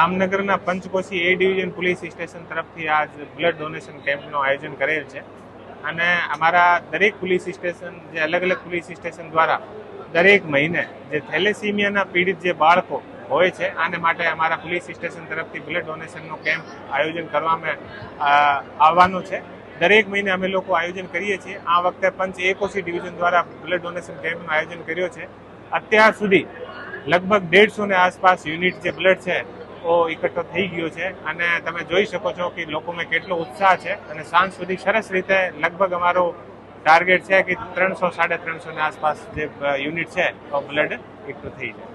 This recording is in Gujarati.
જામનગરના પંચકોશી એ ડિવિઝન પોલીસ સ્ટેશન તરફથી આજ બ્લડ ડોનેશન કેમ્પનું આયોજન કરેલ છે અને અમારા દરેક પોલીસ સ્ટેશન જે અલગ અલગ પોલીસ સ્ટેશન દ્વારા દરેક મહિને જે થેલેસીમિયાના પીડિત જે બાળકો હોય છે આને માટે અમારા પોલીસ સ્ટેશન તરફથી બ્લડ ડોનેશનનો કેમ્પ આયોજન કરવામાં આવવાનું છે। દરેક મહિને અમે લોકો આયોજન કરીએ છીએ। આ વખતે પંચ એકોશી ડિવિઝન દ્વારા બ્લડ ડોનેશન કેમ્પનું આયોજન કર્યો છે। અત્યાર સુધી લગભગ 150 ને આસપાસ યુનિટ જે બ્લડ છે એકઠો થઈ ગયો છે અને તમે જોઈ શકો છો કે લોકોમાં કેટલો ઉત્સાહ છે અને સાંજ સુધી સરસ રીતે લગભગ અમારો ટાર્ગેટ છે કે 300-350 ની આસપાસ જે યુનિટ છે બ્લડ એકઠું થઈ જાય।